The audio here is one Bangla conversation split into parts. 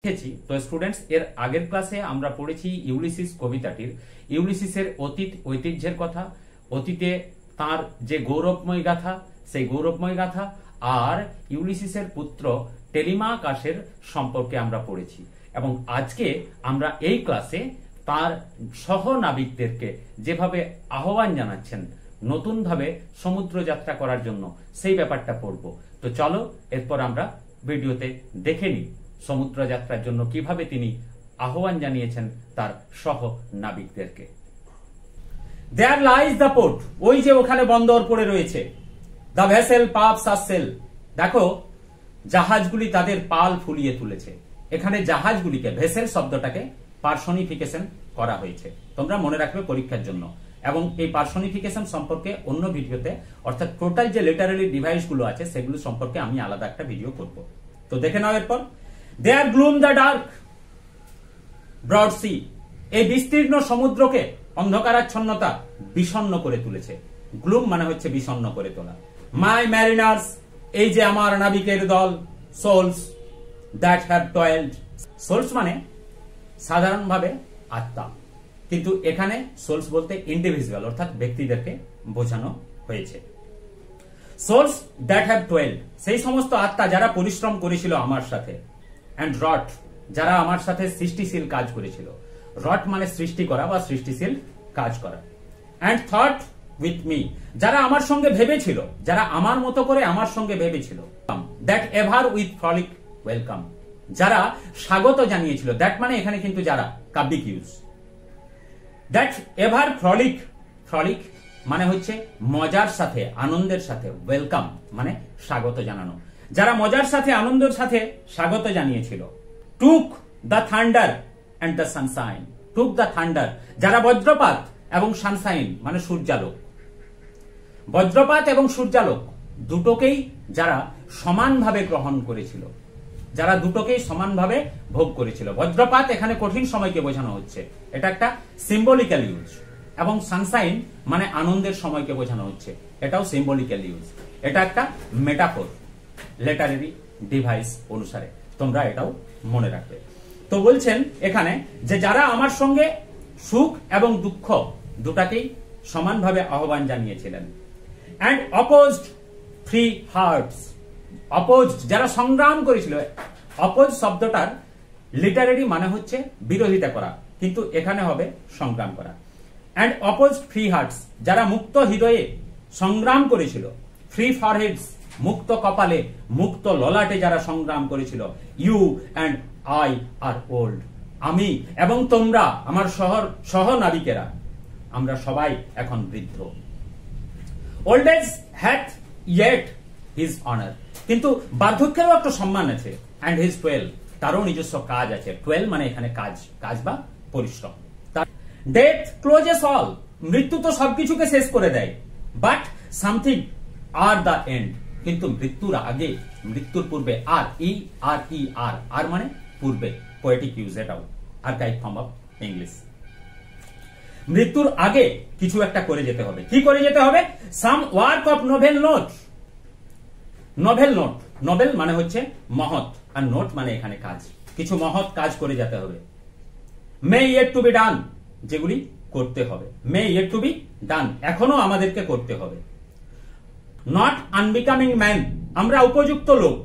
দেখেছি। তো স্টুডেন্টস, এর আগের ক্লাসে আমরা পড়েছি ইউলিসিস কবিতাটির ইউলিসিসের অতীত ঐতিহ্যের কথা, অতীতে তার যে গৌরবময় গাথা, সেই গৌরবময় গাথা, আর ইউলিসিসের পুত্র টেলিমাকাসের সম্পর্কে আমরা পড়েছি। এবং আজকে আমরা এই ক্লাসে তার সহনাবিকদেরকে যেভাবে আহ্বান জানাচ্ছেন নতুনভাবে সমুদ্র যাত্রা করার জন্য, সেই ব্যাপারটা পড়ব। তো চলো এরপর আমরা ভিডিওতে দেখে নিই সমুদ্র যাত্রার জন্য কিভাবে তিনি আহ্বান জানিয়েছেন তার সহ নাবিকদেরকে। দেয়ার লাইজ দ্য পোর্ট, ওই যে ওখানে বন্দর পড়ে রয়েছে। দ্য ভেসেল পাপস আর সেল, দেখো জাহাজগুলি তাদের পাল ফুলিয়ে তুলেছে। এখানে জাহাজগুলিকে, ভেসেল শব্দটাকে পার্সনিফিকেশন করা হয়েছে, তোমরা মনে রাখবে পরীক্ষার জন্য। এবং এই পার্সনিফিকেশন সম্পর্কে অন্য ভিডিওতে, অর্থাৎ টোটাল যে লিটারারি ডিভাইস গুলো আছে সেগুলো সম্পর্কে আমি আলাদা একটা ভিডিও করব। তো দেখে নাও এরপর। There gloom the dark broad sea, এই বিস্তীর্ণ সমুদ্রকে অন্ধকারাচ্ছন্নতা বিষণ্ণ করে তুলেছে। গ্লুম মানে হচ্ছে বিষণ্ণ করে তোলা। মাই ম্যারিনার্স, এই যে আমার নাবিকের দল। সোলস দ্যাট হ্যাভ টয়েলড, সোলস মানে সাধারণভাবে আত্মা, কিন্তু এখানে সোলস বলতে ইন্ডিভিজুয়াল অর্থাৎ ব্যক্তিদেরকে বোঝানো হয়েছে। সোলস দ্যাট হ্যাভ টয়েলড, সেই সমস্ত আত্মা যারা পরিশ্রম করেছিল আমার সাথে। অ্যান্ড রট, যারা আমার সাথে সৃষ্টিশীল কাজ করেছিল। রট মানে সৃষ্টি করা বা সৃষ্টিশীল কাজ করা। অ্যান্ড থট উইথ মি, যারা আমার সঙ্গে ভেবেছিল, যারা আমার মতো করে আমার সঙ্গে ভেবেছিল। দ্যাট এভার উইথ ফ্রলিক ওয়েলকাম, যারা স্বাগত জানিয়েছিল। দ্যাট মানে এখানে কিন্তু যারা, কাব্যিক ইউজ। দ্যাট এভার ফ্রলিক, ফ্রলিক মানে হচ্ছে মজার সাথে, আনন্দের সাথে। ওয়েলকাম মানে স্বাগত জানানো, যারা মজার সাথে, আনন্দের সাথে স্বাগত জানিয়েছিল। Took the thunder and the Sunshine, took the thunder, যারা বজ্রপাত এবং সানশাইন মানে সূর্যালোক। বজ্রপাত এবং সূর্যালোক দুটোকেই যারা সমানভাবে গ্রহণ করেছিল, যারা দুটোকেই সমানভাবে ভোগ করেছিল। বজ্রপাত এখানে কঠিন সময়কে বোঝানো হচ্ছে, এটা একটা সিম্বলিক্যাল ইউজ। এবং সানশাইন মানে আনন্দের সময়কে বোঝানো হচ্ছে, এটাও সিম্বলিক্যাল ইউজ। এটা একটা মেটাফোর লিটারেরি ডিভাইস অনুসারে, তোমরা এটাও মনে রাখবে। তো বলছেন এখানে যে যারা আমার সঙ্গে সুখ এবং দুঃখ দুটাকেই সমানভাবে আহ্বান জানিয়েছিলেন। And opposed free hearts, opposed যারা সংগ্রাম করেছিল। অপোজ শব্দটার লিটারেরি মানে হচ্ছে বিরোধিতা করা, কিন্তু এখানে হবে সংগ্রাম করা। অ্যান্ড অপোজড ফ্রি হার্টস, যারা মুক্ত হৃদয়ে সংগ্রাম করেছিল। ফ্রি ফরহেডস, মুক্ত কপালে, মুক্ত ললাটে যারা সংগ্রাম করেছিল। You and I are old, আমি এবং তোমরা আমার সহ নাবিকেরা, আমরা সবাই এখন বৃদ্ধ। Old age hath yet his honour, কিন্তু বার্ধক্যেরও একটা সম্মান আছে। অ্যান্ড হিজ টুয়েল, তারও নিজস্ব কাজ আছে। টুয়েল মানে এখানে কাজ, কাজ বা পরিশ্রম। ডেথ ক্লোজেস অল, মৃত্যু তো সবকিছুকে শেষ করে দেয়। But something are the end, কিন্তু মৃত্যুর আগে, মৃত্যুর পূর্বে, আর ই আর ই আর, আর মানে পূর্বে, পোয়েটিক ইউজ, এটাও আর্কাইভ ফর্ম অফ ইংলিশ। মৃত্যুর আগে কিছু একটা করে যেতে হবে। কি করে যেতে হবে? সাম work of Nobel note, Nobel note, Nobel মানে হচ্ছে মহৎ, আর নোট মানে এখানে কাজ। কিছু মহৎ কাজ করে যেতে হবে। মে ইয়েট টু বি ডান, যেগুলি করতে হবে। মে ইয়েট টু বি ডান, এখনো আমাদেরকে করতে হবে। নট আনবিকামিং ম্যান, আমরা উপযুক্ত লোক।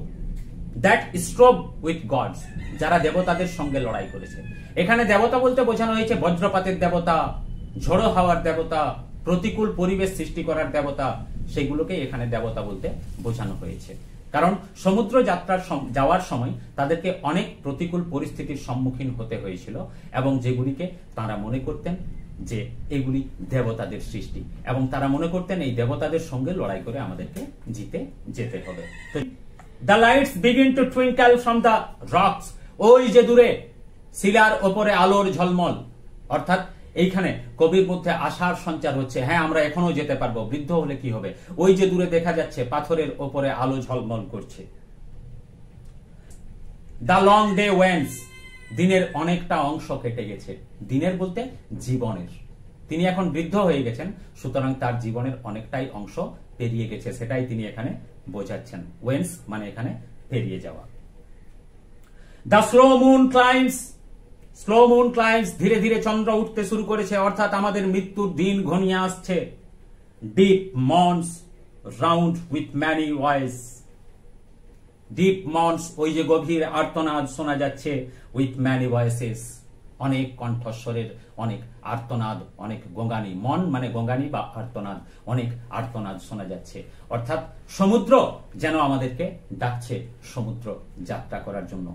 দ্যাট স্ট্রভ উইথ গডস, যারা দেবতাদের সঙ্গে লড়াই করেছে। এখানে দেবতা বলতে বোঝানো হয়েছে বজ্রপাতের দেবতা, ঝড়ো হাওয়ার দেবতা, প্রতিকূল পরিবেশ সৃষ্টি করার দেবতা, সেগুলোকে এখানে দেবতা বলতে বোঝানো হয়েছে। কারণ সমুদ্র যাত্রার যাওয়ার সময় তাদেরকে অনেক প্রতিকূল পরিস্থিতির সম্মুখীন হতে হয়েছিল, এবং যেগুলিকে তারা মনে করতেন যে এগুলি দেবতাদের সৃষ্টি, এবং তারা মনে করতেন এই দেবতাদের সঙ্গে লড়াই করে আমাদেরকে জিতে যেতে হবে। The lights begin to twinkle from the rocks, ওই যে দূরে শিলার ওপরে আলোর ঝলমল, অর্থাৎ এইখানে কবির মধ্যে আশার সঞ্চার হচ্ছে। হ্যাঁ, আমরা এখনো যেতে পারবো, বৃদ্ধ হলে কি হবে। ওই যে দূরে দেখা যাচ্ছে পাথরের ওপরে আলো ঝলমল করছে। দ্য লং ডে ওয়েন্স, দিনের অনেকটা অংশ কেটে গেছে। দিনের বলতে জীবনের, তিনি এখন বৃদ্ধ হয়ে গেছেন, সুতরাং তার জীবনের অনেকটাই অংশ পেরিয়ে গেছে, সেটাই তিনি এখানে বোঝাচ্ছেন। ওয়েন্স মানে এখানে পেরিয়ে যাওয়া। দ্য স্লো মুন ক্লাইম্স, ধীরে ধীরে চন্দ্র উঠতে শুরু করেছে, অর্থাৎ আমাদের মৃত্যুর দিন ঘনিয়ে আসছে। Deep moans round with many voices, deep moans, ওই যে গভীর আর্তনাদ শোনা যাচ্ছে, উইথ ম্যানি ভয়েসেস, অনেক কণ্ঠস্বরের, অনেক আর্তনাদ, অনেক গঙ্গানি, মন মানে গঙ্গানি বা আর্তনাদ, অনেক আর্তনাদ শোনা যাচ্ছে। অর্থাৎ সমুদ্র যেন আমাদেরকে ডাকছে সমুদ্র যাত্রা করার জন্য।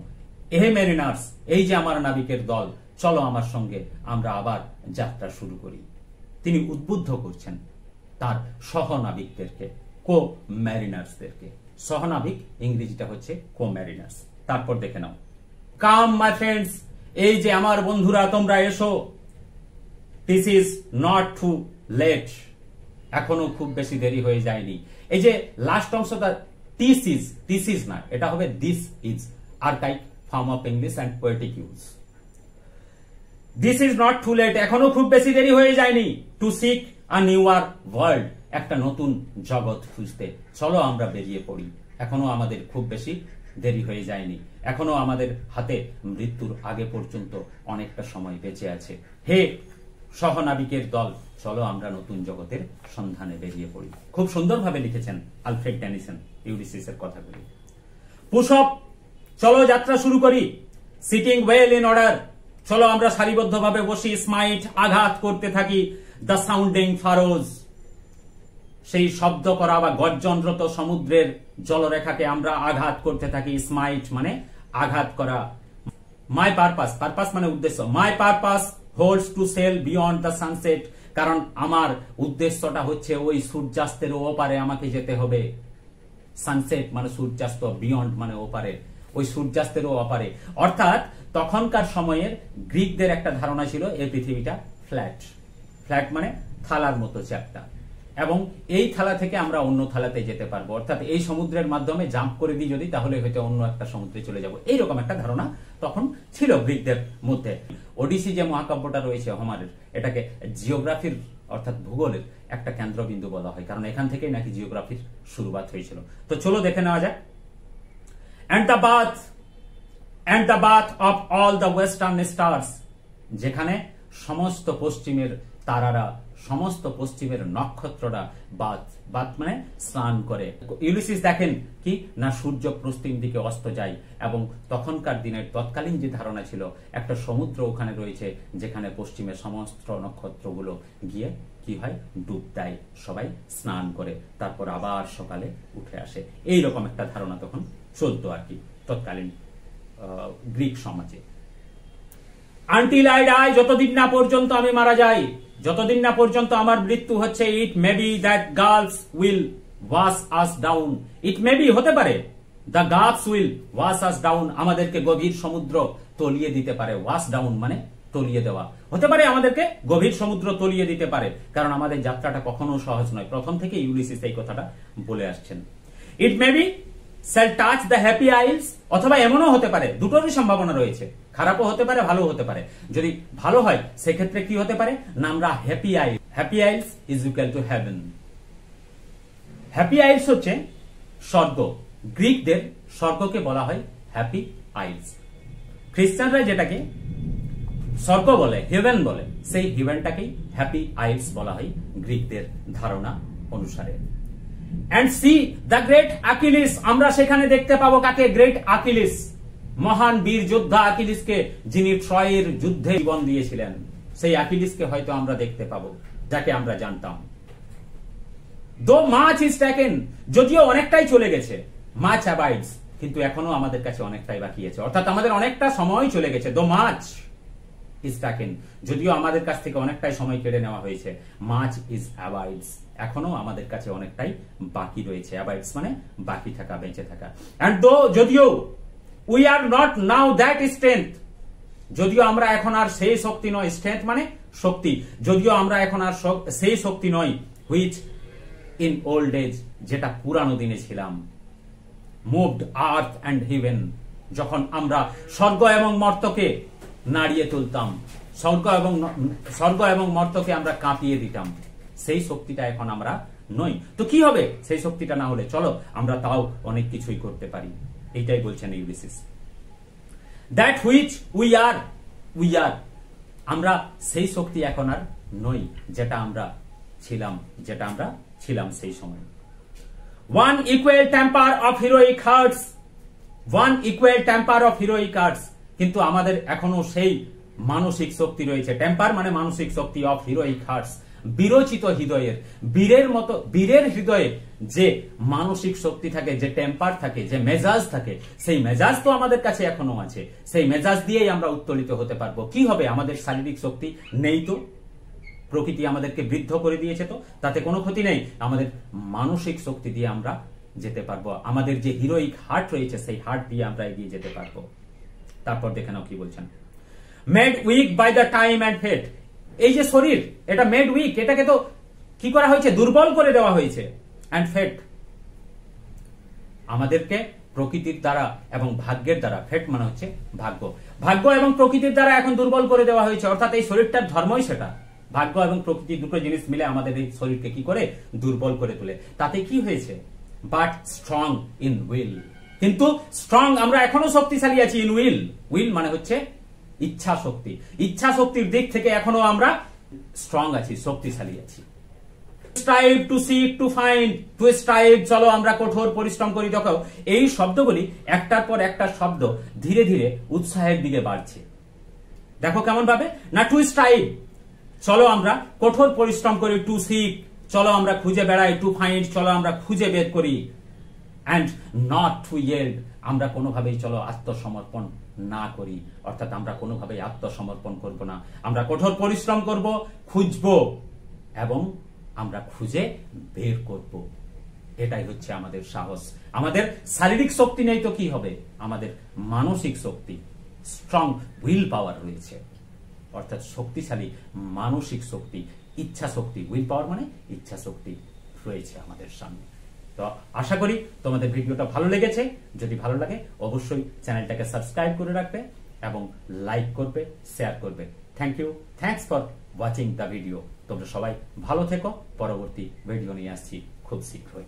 এহে মেরিনার্স, এই যে আমার নাবিকের দল, চলো আমার সঙ্গে আমরা আবার যাত্রা শুরু করি। তিনি উদ্বুদ্ধ করছেন তার সহনাবিকদেরকে, কো ম্যারিনার্সদেরকে। সহনাবিক ইংরেজিটা হচ্ছে কো ম্যারিনার্স। তারপর দেখে নাও, কাম মাই ফ্রেন্ডস, এই যে আমার বন্ধুরা তোমরা এসো। This is not too late, এখনো খুব বেশি দেরি হয়ে যায়নি। এই যে লাস্ট অংশটা দিস ইজ না, এটা হবে this is, archaic form of English and poetic use. This is not too late, এখনো খুব বেশি দেরি হয়ে যায়নি। To seek a newer world, একটা নতুন জগৎ খুঁজতে চলো আমরা বেরিয়ে পড়ি। এখনো আমাদের খুব বেশি দেরি হয়ে যায়নি, এখনো আমাদের হাতে মৃত্যুর আগে পর্যন্ত অনেকটা সময় বেঁচে আছে। হে সহনাবিকের দল, চলো আমরা নতুন জগতের সন্ধানে বেরিয়ে পড়ি। খুব সুন্দরভাবে লিখেছেন আলফ্রেড টেনিসন ইউলিসিসের কথাগুলি। পুশ আপ, চলো যাত্রা শুরু করি। সিটিং ওয়েল ইন অর্ডার, চলো আমরা সারিবদ্ধভাবে বসি। স্মাইট, আঘাত করতে থাকি। দ্য সাউন্ডিং ফারোজ, সেই শব্দ করা বা গর্জনরত সমুদ্রের জলরেখাকে আমরা আঘাত করতে থাকি। স্মাইট মানে আঘাত করা। মাই পারপাস, পারপাস মানে উদ্দেশ্য। My purpose holds to sail beyond the sunset, কারণ আমার উদ্দেশ্যটা হচ্ছে ওই সূর্যাস্তের ওপারে আমাকে যেতে হবে। সানসেট মানে সূর্যাস্ত, বিয়ন্ড মানে ওপারে, ওই সূর্যাস্তের ওপারে। অর্থাৎ তখনকার সময়ের গ্রিকদের একটা ধারণা ছিল এই পৃথিবীটা ফ্ল্যাট। ফ্ল্যাট মানে থালার মতো চ্যাপ্টা, এবং এই থালা থেকে আমরা অন্য থালাতে যেতে পারবো। অর্থাৎ এই সমুদ্রের মাধ্যমে জাম্প করে দিই যদি, তাহলে হয়তো অন্য একটা সমুদ্রে চলে যাব। এইরকম একটা ধারণা তখন ছিল গ্রিকদের মধ্যে। ওডিসি যে মহাকাব্যটা রয়েছে হোমারের, এটাকে জিওগ্রাফির অর্থাৎ ভূগোলের একটা কেন্দ্রবিন্দু বলা হয়, কারণ এখান থেকেই নাকি জিওগ্রাফির শুরুয়াত হয়েছিল। তো চলো দেখে নেওয়া যাক। And the bath of all the western stars, যেখানে সমস্ত পশ্চিমের তারারা, সমস্ত পশ্চিমের নক্ষত্ররা বাত মানে স্নান করে। ইউলিসিস দেখেন কি না, সূর্য পশ্চিম দিকে অস্ত যায়, এবং তখনকার দিনের তৎকালীন যে ধারণা ছিল, একটা সমুদ্র ওখানে রয়েছে যেখানে পশ্চিমের সমস্ত নক্ষত্রগুলো গিয়ে কি হয়, ডুব দেয়, সবাই স্নান করে, তারপর আবার সকালে উঠে আসে। এইরকম একটা ধারণা তখন চলতো আর কি তৎকালীন গ্রিক সমাজে। আনটিল আই ডাই, যতদিন না পর্যন্ত আমি মারা যাই, যতদিন না পর্যন্ত আমার মৃত্যু হচ্ছে। It may be that gulfs will wash us down, it may be হতে পারে, the gulfs will wash us down, আমাদেরকে গভীর সমুদ্র তলিয়ে দিতে পারে। ওয়াশ ডাউন মানে তলিয়ে দেওয়া, হতে পারে আমাদেরকে গভীর সমুদ্র তলিয়ে দিতে পারে, কারণ আমাদের যাত্রাটা কখনো সহজ নয়। প্রথম থেকে ইউলিসিস এই কথাটা বলে আসছেন। It may be shall touch the happy isles, অথবা এমনও হতে পারে, দুটোরই সম্ভাবনা রয়েছে, খারাপও হতে পারে ভালো হতে পারে। যদি ভালো হয় সেক্ষেত্রে কি হতে পারে না, আমরা happy আইলস is equal to heaven. Happy আইলস হচ্ছে স্বর্গ, গ্রিকদের স্বর্গকে বলা হয় হ্যাপি আইলস। খ্রিস্টানরা যেটাকে স্বর্গ বলে, হেভেন বলে, সেই হেভেনটাকেই হ্যাপি আইলস বলা হয় গ্রিকদের ধারণা অনুসারে। And see the great Achilles, আমরা সেখানে দেখতে পাবো কাকে, গ্রেট আকিলিস, মহান বীর যোদ্ধা আকিলিসকে, যিনি ট্রয়ের যুদ্ধে জীবন দিয়েছিলেন। সেই আকিলিসকে হয়তো আমরা দেখতে পাবো, যাকে আমরা জানতাম। দো মাচ ইজ টেকেন, যদিও অনেকটাই চলে গেছে, মাচ অ্যাবাইডস, কিন্তু এখনো আমাদের কাছে অনেকটাই বাকি আছে, অর্থাৎ আমাদের অনেকটা সময় চলে গেছে। দো মাচ ইজ টেকেন, যদিও আমাদের কাছ থেকে অনেকটাই সময় কেড়ে নেওয়া হয়েছে। মাচ ইজ অ্যাবাইডস, এখনো আমাদের কাছে অনেকটাই বাকি রয়েছে। অ্যাবাইডস মানে বাকি থাকা, বেঁচে থাকা। এন্ড দো, যদিও, we are not now that strength, যদিও আমরা এখন আর সেই শক্তি নয়, স্ট্রেংথ মানে শক্তি, যদিও আমরা এখন আর সেই শক্তি নয়, হুইচ ইন ওল্ড এজ, যেটা পুরানো দিনে ছিলাম। মুভড আর্থ অ্যান্ড হেভেন, যখন আমরা স্বর্গ এবং মর্ত্যকে নাড়িয়ে তুলতাম, স্বর্গ এবং মর্ত্যকে আমরা কাঁপিয়ে দিতাম, সেই শক্তিটা এখন আমরা নই। তো কি হবে সেই শক্তিটা না হলে? চলো আমরা তাও অনেক কিছুই করতে পারি, এইটাই বলছেন Ulysses. That which we are আমরা সেই শক্তি এখন আর নই যেটা আমরা ছিলাম সেই সময়। One equal temper of heroic hearts, কিন্তু আমাদের এখনো সেই মানসিক শক্তি রয়েছে। টেম্পার মানে মানসিক শক্তি, অফ হিরোইক হার্টস বিরচিত হৃদয়ের, বীরের হৃদয়ে যে মানসিক শক্তি থাকে, যে টেম্পার থাকে, যে মেজাজ থাকে, সেই মেজাজ তো আমাদের কাছে এখনো আছে। সেই মেজাজ দিয়েই আমরা উত্তোলিত হতে পারবো। কি হবে? আমাদের শারীরিক শক্তি নেই তো, প্রকৃতি আমাদেরকে বৃদ্ধ করে দিয়েছে, তো তাতে কোনো ক্ষতি নেই। আমাদের মানসিক শক্তি দিয়ে আমরা যেতে পারবো। আমাদের যে হিরোইক হার্ট রয়েছে সেই হার্ট দিয়ে আমরা এগিয়ে যেতে পারবো। তারপর দেখে নাও কি বলছেন। Made weak by the time and fate, এই যে শরীর, এটা মেড উইক, এটাকে তো কি করা হয়েছে? দুর্বল করে দেওয়া হয়েছে। অ্যান্ড ফেট, আমাদেরকে প্রকৃতির দ্বারা এবং ভাগ্যের দ্বারা, ফেট মানে হচ্ছে ভাগ্য এবং প্রকৃতির দ্বারা এখন দুর্বল করে দেওয়া হয়েছে। অর্থাৎ এই শরীরটার ধর্মই সেটা। ভাগ্য এবং প্রকৃতি দুটো জিনিস মিলে আমাদের এই শরীরকে কি করে? দুর্বল করে তোলে। তাতে কি হয়েছে? বাট স্ট্রং ইন উইল, কিন্তু স্ট্রং, আমরা এখনো শক্তিশালী আছি ইন উইল মানে হচ্ছে ইচ্ছা শক্তি। ইচ্ছা শক্তির দিক থেকে এখনো আমরা স্ট্রং আছি, শক্তিশালী আছি। Strive, to seek, to find, two strive, চলো আমরা কঠোর পরিশ্রম করি। দেখো এই শব্দগুলি একটার পর একটা শব্দ ধীরে ধীরে উৎসাহের দিকে বাড়ছে। দেখো কেমন ভাবে না, টু স্ট্রাইভ, চলো আমরা কঠোর পরিশ্রম করি। টু সিক, চলো আমরা খুঁজে বেড়াই। টু ফাইন্ড, চলো আমরা খুঁজে বের করি। অ্যান্ড নট টু ইয়েল্ড, আমরা কোনোভাবেই চলো আত্মসমর্পণ না করি। অর্থাৎ আমরা কোনোভাবেই আত্মসমর্পণ করব না। আমরা কঠোর পরিশ্রম করব, খুঁজব এবং আমরা খুঁজে বের করব। এটাই হচ্ছে আমাদের সাহস। আমাদের শারীরিক শক্তি নেই তো কি হবে? আমাদের মানসিক শক্তি, স্ট্রং উইল পাওয়ার রয়েছে। অর্থাৎ শক্তিশালী মানসিক শক্তি, ইচ্ছা শক্তি, উইল পাওয়ার মানে ইচ্ছা শক্তি রয়েছে আমাদের সামনে। তো আশা করি তোমাদের ভিডিওটা ভালো লেগেছে। যদি ভালো লাগে অবশ্যই চ্যানেলটাকে সাবস্ক্রাইব করে রাখবে এবং লাইক করবে, শেয়ার করবে। Thanks for watching the video. তোমরা সবাই ভালো থেকো। পরবর্তী ভিডিও নিয়ে আসছি খুব শীঘ্রই।